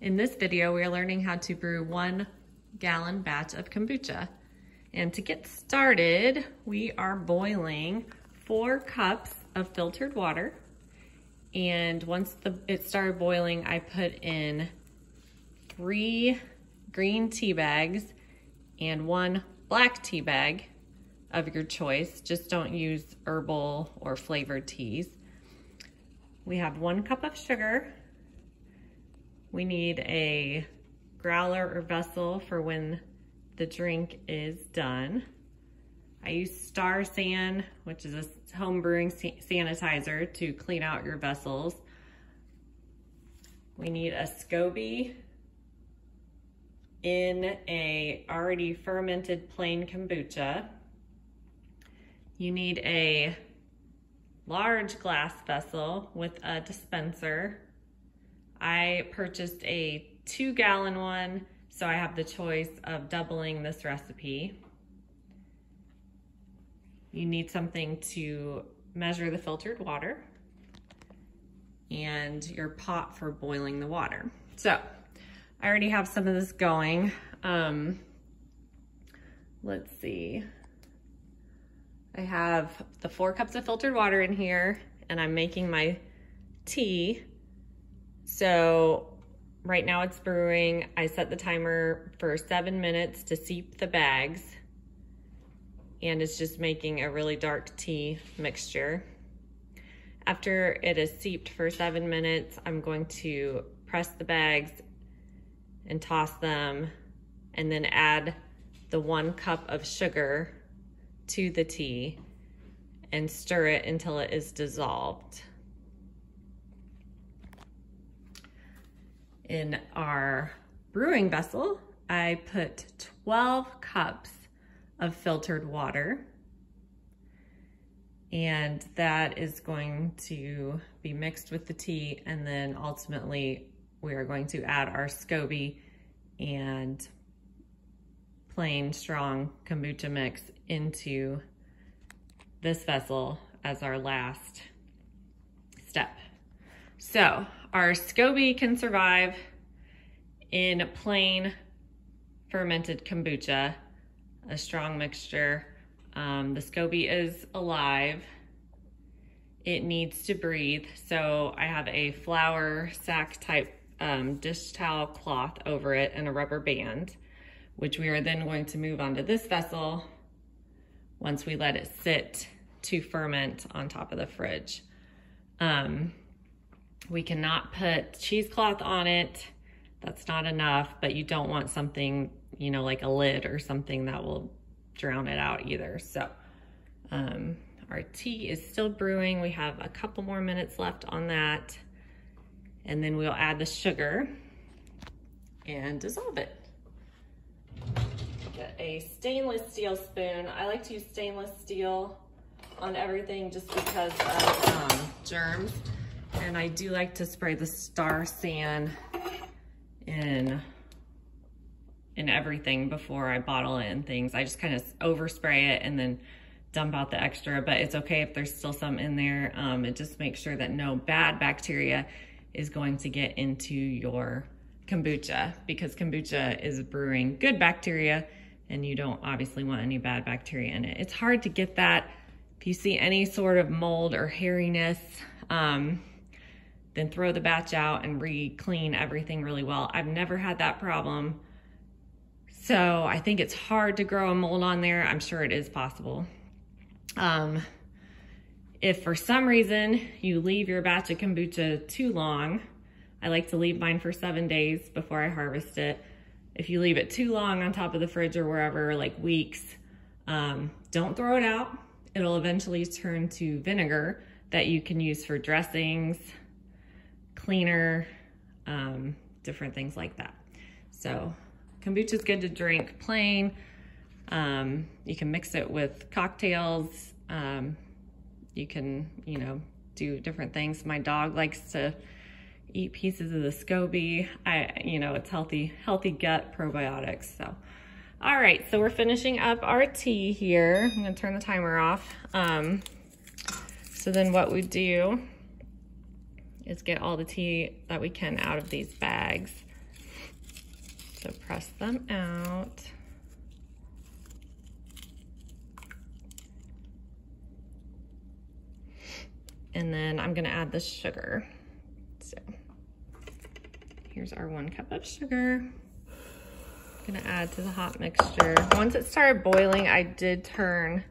In this video, we are learning how to brew 1 gallon batch of kombucha. And to get started, we are boiling 4 cups of filtered water. And once it started boiling, I put in 3 green tea bags and 1 black tea bag of your choice. Just don't use herbal or flavored teas. We have 1 cup of sugar. We need a growler or vessel for when the drink is done. I use Star San, which is a home brewing sanitizer to clean out your vessels. We need a Scoby in a already fermented plain kombucha. You need a large glass vessel with a dispenser. I purchased a 2-gallon one, so I have the choice of doubling this recipe. You need something to measure the filtered water and your pot for boiling the water. So I already have some of this going. Let's see. I have the 4 cups of filtered water in here, and I'm making my tea. So right now it's brewing. I set the timer for 7 minutes to steep the bags, and it's just making a really dark tea mixture. After it is steeped for 7 minutes, I'm going to press the bags and toss them, and then add the 1 cup of sugar to the tea and stir it until it is dissolved. In our brewing vessel, I put 12 cups of filtered water, and that is going to be mixed with the tea, and then ultimately we are going to add our Scoby and plain strong kombucha mix into this vessel as our last step. So our Scoby can survive in plain fermented kombucha, a strong mixture. The Scoby is alive. It needs to breathe. So I have a flour sack type dish towel cloth over it and a rubber band, which we are then going to move onto this vessel once we let it sit to ferment on top of the fridge. We cannot put cheesecloth on it. That's not enough, but you don't want something, you know, like a lid or something that will drown it out either. So our tea is still brewing. We have a couple more minutes left on that. And then we'll add the sugar and dissolve it. Get a stainless steel spoon. I like to use stainless steel on everything just because of germs. And I do like to spray the Star San in everything before I bottle it and things. I just kind of overspray it and then dump out the extra, but it's okay if there's still some in there. It just makes sure that no bad bacteria is going to get into your kombucha, because kombucha is brewing good bacteria and you don't obviously want any bad bacteria in it. It's hard to get that. If you see any sort of mold or hairiness, then throw the batch out and re-clean everything really well. I've never had that problem. So I think it's hard to grow a mold on there. I'm sure it is possible. If for some reason you leave your batch of kombucha too long, I like to leave mine for 7 days before I harvest it. If you leave it too long on top of the fridge or wherever, like weeks, don't throw it out. It'll eventually turn to vinegar that you can use for dressings, cleaner, different things like that. So kombucha is good to drink plain. You can mix it with cocktails. You can, you know, do different things. My dog likes to eat pieces of the Scoby. You know, it's healthy gut probiotics. So, all right, so we're finishing up our tea here. I'm gonna turn the timer off. So then what we do is get all the tea that we can out of these bags. So press them out. And then I'm gonna add the sugar. So here's our 1 cup of sugar. I'm gonna add to the hot mixture. Once it started boiling, I did turn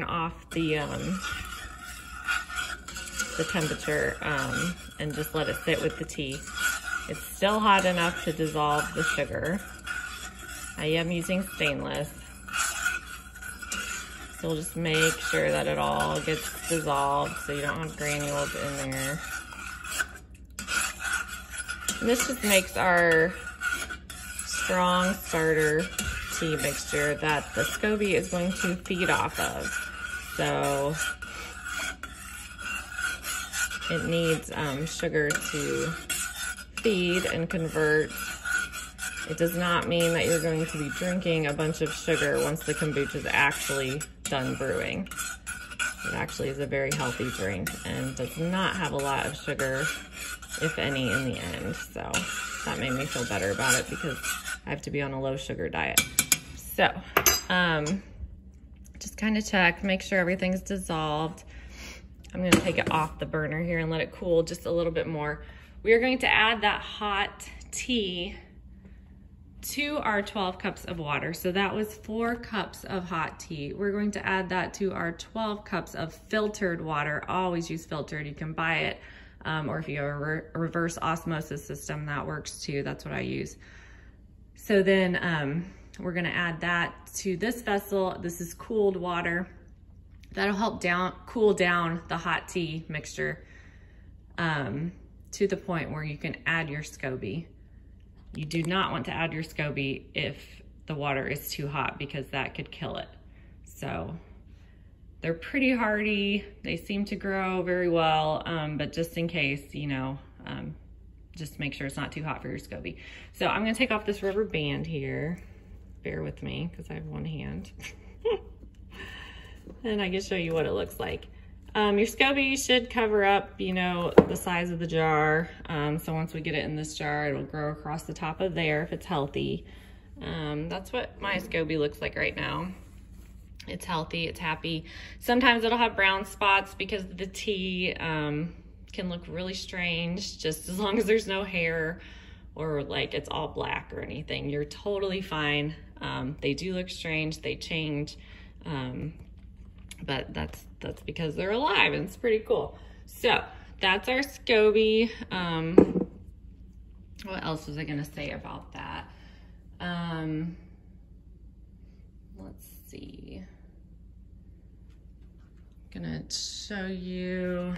off the temperature and just let it sit with the tea. It's still hot enough to dissolve the sugar. I am using stainless. So we'll just make sure that it all gets dissolved so you don't have granules in there. And this just makes our strong starter tea mixture that the Scoby is going to feed off of. So it needs sugar to feed and convert. It does not mean that you're going to be drinking a bunch of sugar once the kombucha is actually done brewing. It actually is a very healthy drink and does not have a lot of sugar, if any, in the end. So that made me feel better about it because I have to be on a low sugar diet. So just kind of check, make sure everything's dissolved. I'm gonna take it off the burner here and let it cool just a little bit more. We are going to add that hot tea to our 12 cups of water. So that was 4 cups of hot tea. We're going to add that to our 12 cups of filtered water. Always use filtered, you can buy it. Or if you have a reverse osmosis system, that works too. That's what I use. So then we're gonna add that to this vessel. This is cooled water. That'll help cool down the hot tea mixture to the point where you can add your Scoby. You do not want to add your Scoby if the water is too hot because that could kill it. So they're pretty hardy. They seem to grow very well, but just in case, you know, just make sure it's not too hot for your Scoby. So I'm gonna take off this rubber band here. Bear with me because I have one hand. And I can show you what it looks like. Your Scoby should cover up, you know, the size of the jar. So once we get it in this jar, it'll grow across the top of there if it's healthy. That's what my Scoby looks like right now. It's healthy, it's happy. Sometimes it'll have brown spots because the tea can look really strange, just as long as there's no hair or like it's all black or anything. You're totally fine. They do look strange, they change. But that's because they're alive and it's pretty cool. So that's our Scoby. What else was I gonna say about that? Let's see. I'm gonna show you,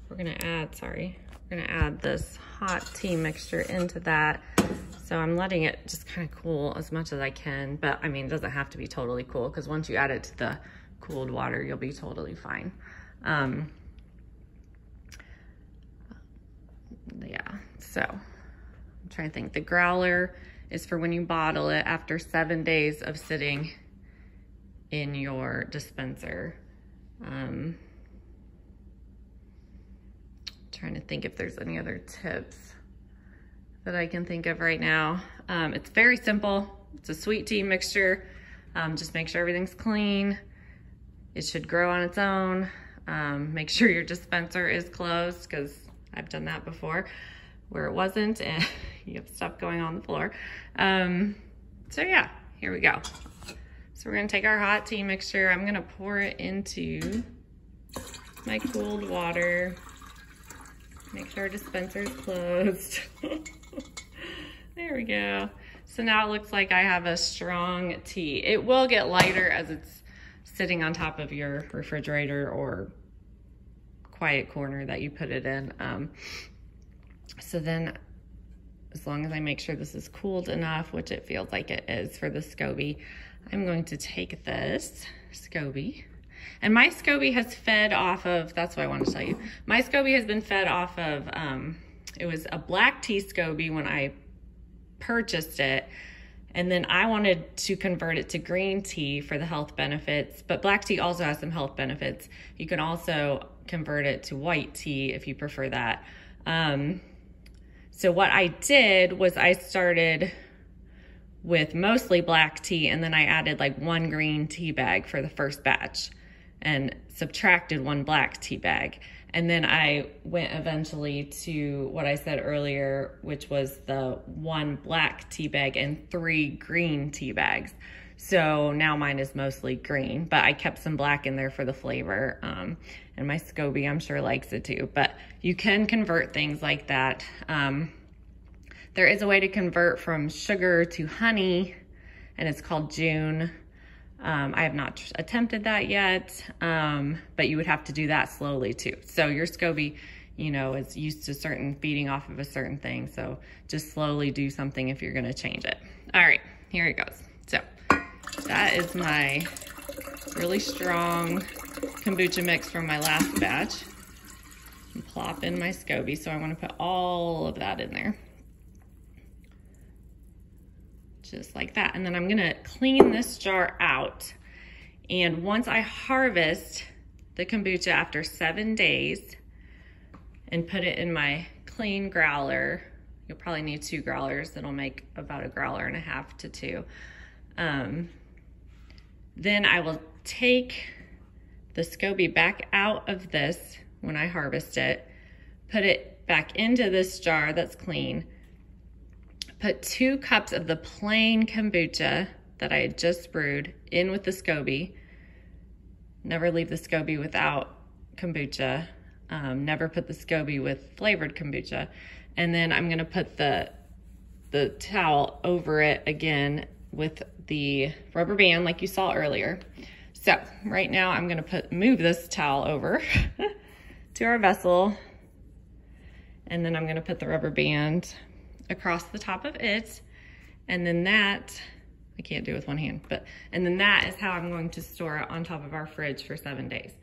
we're gonna add this hot tea mixture into that. So I'm letting it just kind of cool as much as I can, but I mean, it doesn't have to be totally cool because once you add it to the cooled water, you'll be totally fine. Yeah, so I'm trying to think. The growler is for when you bottle it after 7 days of sitting in your dispenser. Trying to think if there's any other tips that I can think of right now. It's very simple. It's a sweet tea mixture. Just make sure everything's clean. It should grow on its own. Make sure your dispenser is closed because I've done that before where it wasn't and you have stuff going on the floor. So yeah, here we go. So we're gonna take our hot tea mixture. I'm gonna pour it into my cooled water. Make sure our dispenser is closed. There we go. So now it looks like I have a strong tea. It will get lighter as it's sitting on top of your refrigerator or quiet corner that you put it in. So then as long as I make sure this is cooled enough, which it feels like it is for the Scoby, I'm going to take this Scoby. And my Scoby has fed off of, that's what I want to tell you. My Scoby has been fed off of, it was a black tea Scoby when I purchased it. And then I wanted to convert it to green tea for the health benefits, but black tea also has some health benefits. You can also convert it to white tea if you prefer that. So So what I did was I started with mostly black tea, and then I added like 1 green tea bag for the first batch and subtracted 1 black tea bag. And then I went eventually to what I said earlier, which was the 1 black tea bag and 3 green tea bags. So now mine is mostly green, but I kept some black in there for the flavor. And my Scoby, I'm sure, likes it too. But you can convert things like that. There is a way to convert from sugar to honey, and it's called June. I have not attempted that yet, but you would have to do that slowly too. So your Scoby, you know, is used to feeding off of a certain thing. So just slowly do something if you're gonna change it. All right, here it goes. So that is my really strong kombucha mix from my last batch. And plop in my Scoby. So I wanna put all of that in there. Just like that. And then I'm gonna clean this jar out. And once I harvest the kombucha after 7 days and put it in my clean growler, you'll probably need 2 growlers. That'll make about 1.5 growlers to 2. Then I will take the Scoby back out of this when I harvest it, put it back into this jar that's clean, put 2 cups of the plain kombucha that I had just brewed in with the Scoby. Never leave the Scoby without kombucha. Never put the Scoby with flavored kombucha. And then I'm gonna put the towel over it again with the rubber band like you saw earlier. So right now I'm gonna move this towel over to our vessel, and then I'm gonna put the rubber band across the top of it, and then that, I can't do it with one hand, and then that is how I'm going to store it on top of our fridge for 7 days.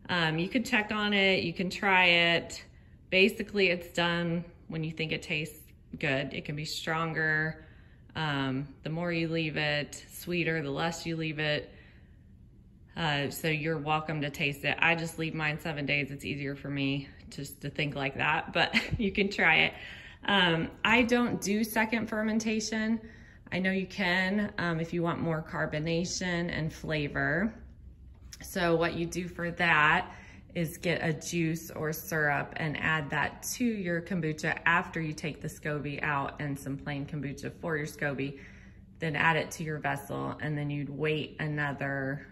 You can check on it, you can try it. Basically, it's done when you think it tastes good. It can be stronger. The more you leave it, sweeter, the less you leave it. So you're welcome to taste it. I just leave mine 7 days. It's easier for me just to think like that, but you can try it. I don't do second fermentation. I know you can if you want more carbonation and flavor. So what you do for that is get a juice or syrup and add that to your kombucha after you take the Scoby out and some plain kombucha for your Scoby. Then add it to your vessel, and then you'd wait another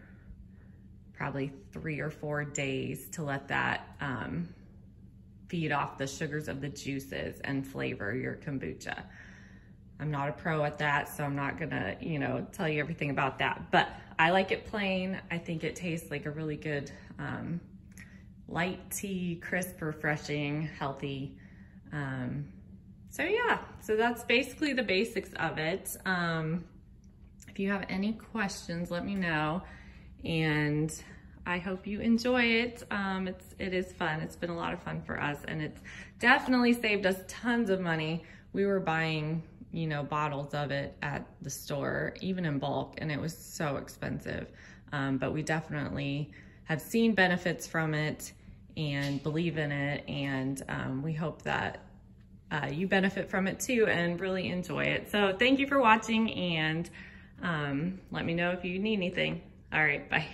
probably 3 or 4 days to let that feed off the sugars of the juices and flavor your kombucha. I'm not a pro at that, so I'm not gonna, tell you everything about that, but I like it plain. I think it tastes like a really good light tea, crisp, refreshing, healthy. So yeah, so that's basically the basics of it. If you have any questions, let me know, and I hope you enjoy it. It is fun. It's been a lot of fun for us, and it's definitely saved us tons of money. We were buying, bottles of it at the store, even in bulk, and it was so expensive. But we definitely have seen benefits from it and believe in it, and we hope that you benefit from it too and really enjoy it. So thank you for watching, and let me know if you need anything. All right, bye.